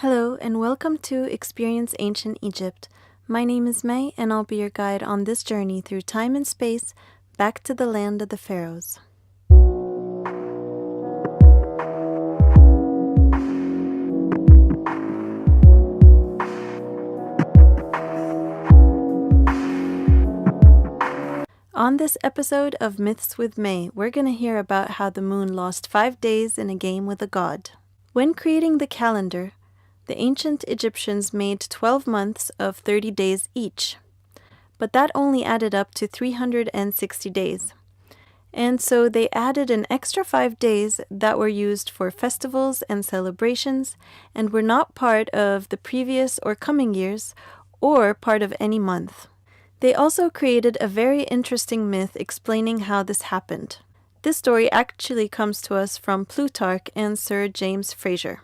Hello and welcome to Experience Ancient Egypt. My name is May and I'll be your guide on this journey through time and space back to the land of the pharaohs. On this episode of Myths with May, we're going to hear about how the moon lost 5 days in a game with a god. When creating the calendar, the ancient Egyptians made 12 months of 30 days each, but that only added up to 360 days. And so they added an extra 5 days that were used for festivals and celebrations and were not part of the previous or coming years or part of any month. They also created a very interesting myth explaining how this happened. This story actually comes to us from Plutarch and Sir James Frazer.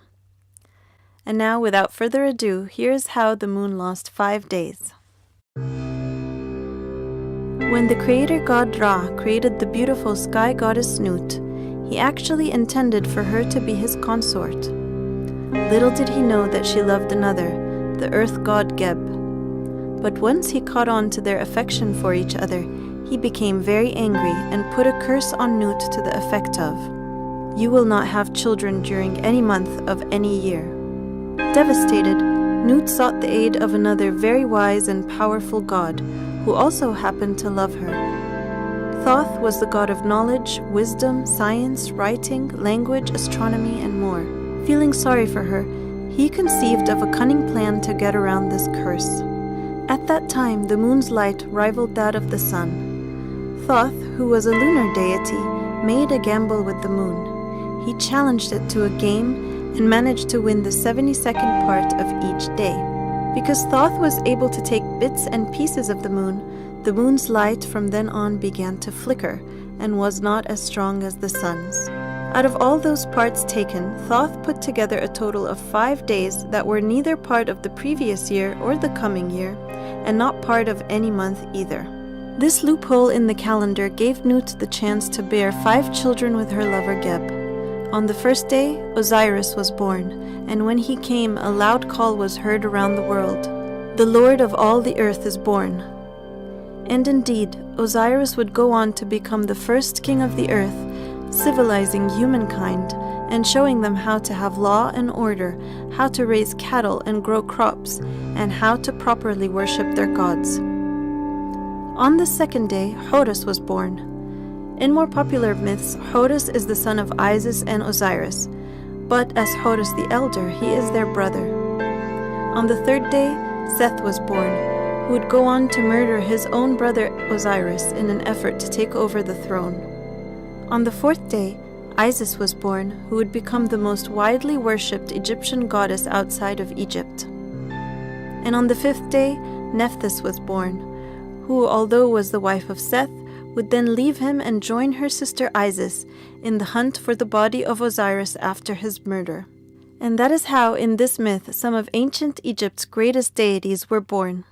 And now, without further ado, here's how the moon lost 5 days. When the creator god Ra created the beautiful sky goddess Nut, he actually intended for her to be his consort. Little did he know that she loved another, the earth god Geb. But once he caught on to their affection for each other, he became very angry and put a curse on Nut to the effect of, "You will not have children during any month of any year." Devastated, Nut sought the aid of another very wise and powerful god, who also happened to love her. Thoth was the god of knowledge, wisdom, science, writing, language, astronomy, and more. Feeling sorry for her, he conceived of a cunning plan to get around this curse. At that time, the moon's light rivaled that of the sun. Thoth, who was a lunar deity, made a gamble with the moon. He challenged it to a game and managed to win the 72nd part of each day. Because Thoth was able to take bits and pieces of the moon's light from then on began to flicker and was not as strong as the sun's. Out of all those parts taken, Thoth put together a total of 5 days that were neither part of the previous year or the coming year, and not part of any month either. This loophole in the calendar gave Nut the chance to bear 5 children with her lover Geb. On the first day, Osiris was born, and when he came, a loud call was heard around the world. "The Lord of all the earth is born." And indeed, Osiris would go on to become the first king of the earth, civilizing humankind and showing them how to have law and order, how to raise cattle and grow crops, and how to properly worship their gods. On the second day, Horus was born. In more popular myths, Horus is the son of Isis and Osiris, but as Horus the elder, he is their brother. On the third day, Seth was born, who would go on to murder his own brother Osiris in an effort to take over the throne. On the fourth day, Isis was born, who would become the most widely worshipped Egyptian goddess outside of Egypt. And on the fifth day, Nephthys was born, who, although was the wife of Seth, would then leave him and join her sister Isis in the hunt for the body of Osiris after his murder. And that is how, in this myth, some of ancient Egypt's greatest deities were born.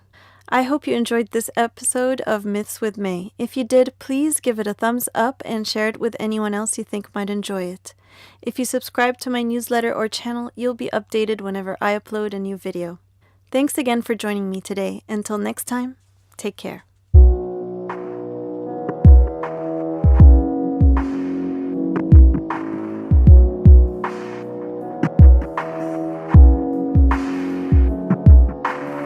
I hope you enjoyed this episode of Myths with May. If you did, please give it a thumbs up and share it with anyone else you think might enjoy it. If you subscribe to my newsletter or channel, you'll be updated whenever I upload a new video. Thanks again for joining me today. Until next time, take care.